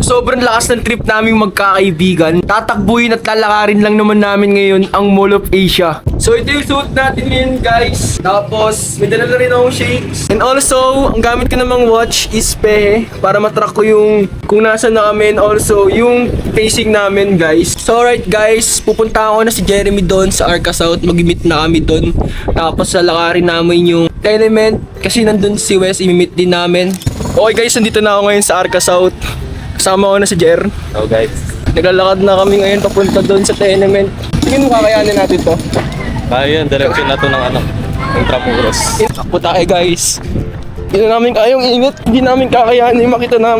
sobrang lakas ng trip naming magkakaibigan, tatakbuhin at lalakarin lang naman namin ngayon ang Mall of Asia. So ito yung suit natin ngayon guys. Tapos may dala na rin akong shakes. And also, ang gamit ko namang watch is pehe para matrack ko yung kung nasa na kami and also yung pacing namin guys. So alright guys, pupunta ako na si Jeremy doon sa Arca South. Mag-meet na kami doon. Tapos lalakarin namin yung Element kasi nandun si Wes, i-meet din namin. Okay guys, nandito na ako ngayon sa Arca South. Kasama ko na si Jer. So guys, Naglalakad na kami ngayon papunta doon sa Tenement. Tingin mo kakayanin natin to? kaya yan, direction na to ng Intramuros. Takbo tayo guys. Hindi na namin kayang init. Hindi namin kakayanin.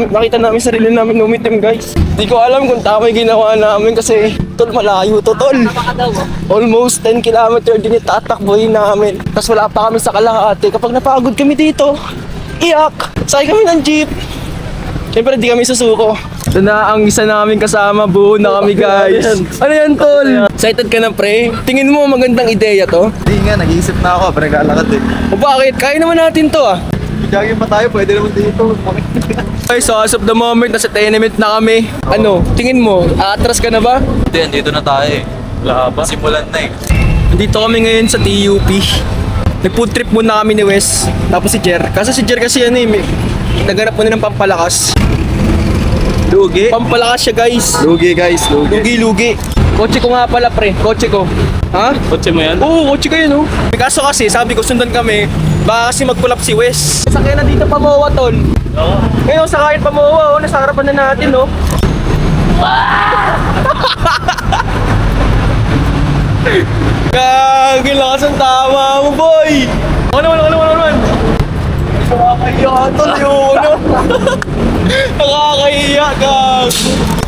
Makita namin sarili namin umitim guys. Hindi ko alam kung tama yung ginawa namin kasi tol, malayo to tol. Almost 10 kilometer din itatakbohin namin. Tapos wala pa kami sa kalahati. Kapag napagod kami dito, iyak. Sakay kami ng jeep. Siyempre di kami susuko. Ito na ang isa namin kasama. Buo na kami guys. Ano yan tol? Excited ka na pre? Tingin mo magandang ideya to? Hindi nga, nag-iisip na ako, pero naglalakad eh. O bakit? Kaya naman natin to ah. Jogging pa tayo, pwede naman dito. Ay, so as of the moment, nasa Tenement na kami. Ano, tingin mo, aatras ka na ba? Hindi, andito na tayo eh. Wala pa. Simulan na eh. Nandito kami ngayon sa TUP. Nag-food trip muna kami ni Wes, tapos si Jer. Kasi si Jer kasi ano eh, naghanap muna ng pampalakas. Lugi. Pampalakas siya guys. Lugi guys, lugi. Lugi-lugi. Kotse ko nga pala pre, kotse ko. Ha? Kotse mo yan? Oo, kotse ko yun oh. Kaso kasi, sabi ko sundan kami, baka kasi mag-pull up si Wes. Sakyan na dito pa Moa tol. Oo. Ngayon, sakayin pa Moa oh, nasa harapan na natin oh. Gagi, lakas ang tama mo, boy! Ano? Nakakahiya ka, tol, yun, ano? Nakakahiya, gag!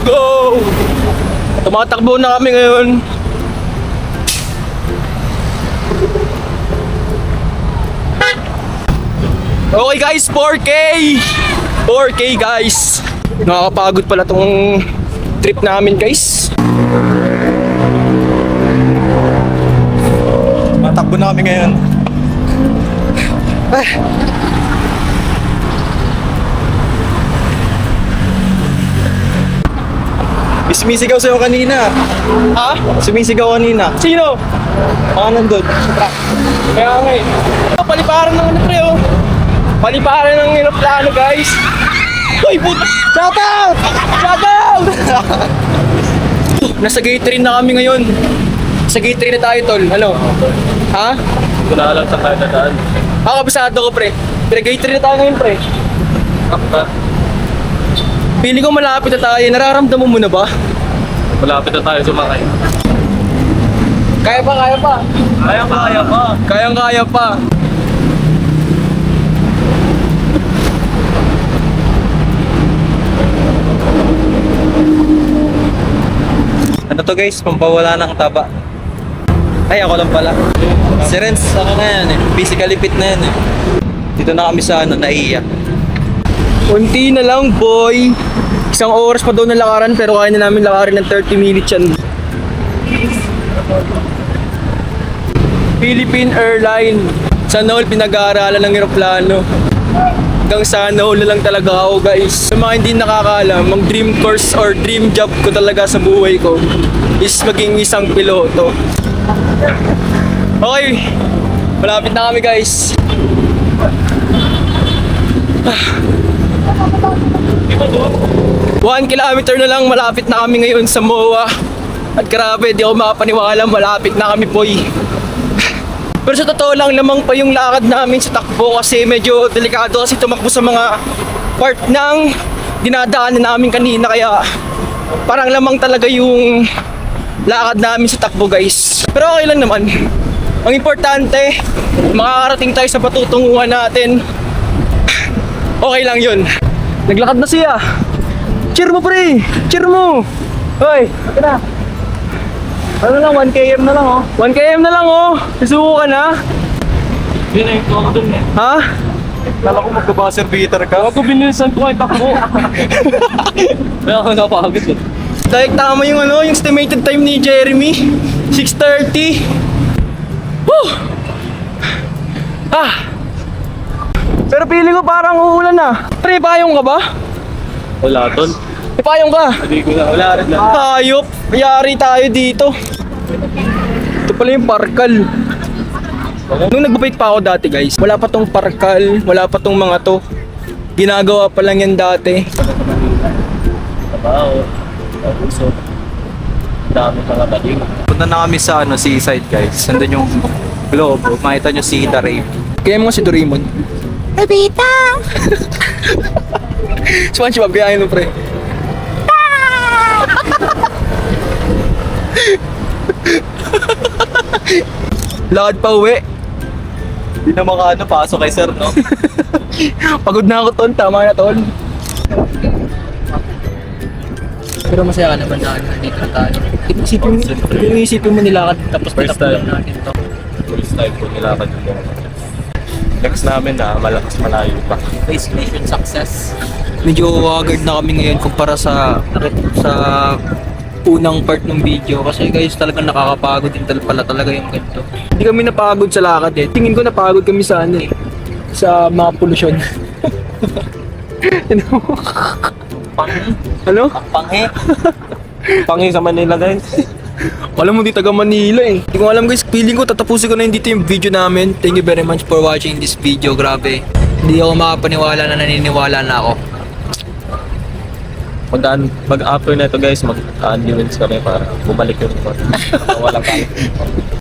Go! Tumatakbo na kami ngayon. Okay guys, 4K! 4K guys! Nakakapagod pala tong trip namin guys. Matakbo na kami ngayon. Sumisigaw sa'yo kanina. Ha? Sumisigaw kanina. Sino? Baka nandun. Kaya nga eh. Paliparan ng ano pre oh. Paliparan ng aeroplano guys. Uy puto! Shout out! Shout out! Nasa gate 3 na kami ngayon. Sa gate 3 na tayo tol. Ano? Ha? Hindi ko na alam sa tayo dadaan. Ako kabisado ko pre. Pero gate 3 na tayo ngayon pre. Kapta. Pili ko malapit na tayo. Nararamdaman mo na ba? Malapit na tayo sumakay. Kaya pa. Kaya pa. Kayang-kaya pa. Ano to guys? Pampawala ng taba. Ay, ako lang pala. Si Renz, ano na yan eh. Physically fit na yan eh. Dito na kami sa naiiyak. Unti na lang boy. Isang oras pa daw na lakaran pero kaya na namin lakarin ng 30 minutes yan. Philippine Airline. Sana all pinag-aaralan ng eroplano. Hanggang sana all na lang talaga ako guys. Sa mga hindi nakakaalam, ang dream course or dream job ko talaga sa buhay ko is maging isang piloto. Okay, malapit na kami guys. 1 kilometer na lang, malapit na kami ngayon sa MOA. At grabe, di ako makapaniwala, malapit na kami boy. Pero sa totoo lang lamang pa yung lakad namin sa takbo kasi medyo delikado kasi tumakbo sa mga part ng dinadaanan namin kanina kaya parang lamang talaga yung lakad namin sa takbo guys. Pero okay lang naman. Ang importante, makakarating tayo sa patutunguhan natin. Okay lang yun. Naglakad na siya. Cheer mo pre! Cheer mo! Hoy! Ito na! Ano lang, 1km na lang oh. 1km na lang oh! Susuko ka na? Yun na yung ako dun eh. Ha? Kala ko magbabaser beater ka. Ako binilisan ko ay takbo. Kaya ako napakagod eh. Dahil tama yung ano, yung estimated time ni Jeremy. 6:30. Woo! Ah! Pero feeling ko parang uulan na. Pre, payong ka ba? Wala tol. May payong ka. Hindi ko na. Wala rin lang. Hayop. Mayari tayo dito. Ito pala yung parkal. Nung nagbabike pa ako dati guys, wala pa tong parkal, wala pa tong mga to. Ginagawa pa lang yan dati. Trabaho. Puso. Dami mga baling. Punta na kami sa seaside guys. Nandun yung globe. Makita nyo si The Rave. Kaya mo si Doraemon. Nobita! SpongeBob, kaya mo pre. Lakad pa uwi. Hindi na pasok kay sir, no? Pagod na ako tol, tama na tol. Pero masaya ka naman na nandito na tayo. Isipin mo nilakad tapos First tatapos time. natin to. First time ko nilakad yung next namin na malakas malayo pa. Face mission success. Medyo haggard na kami ngayon kumpara sa unang part ng video kasi guys talagang nakakapagod din pala talaga yung ganito. Hindi kami napagod sa lakad eh. Tingin ko napagod kami sa sa mga polusyon. Ano? Panghe. Pangin sa Manila guys. Alam mo, di taga Manila eh. Hindi ko alam guys, feeling ko tatapusin ko na dito yung video namin. Thank you very much for watching this video, grabe. Hindi ako makapaniwala na naniniwala na ako. Pag after na ito guys, mag-unlimits kami para bumalik yung walang kami.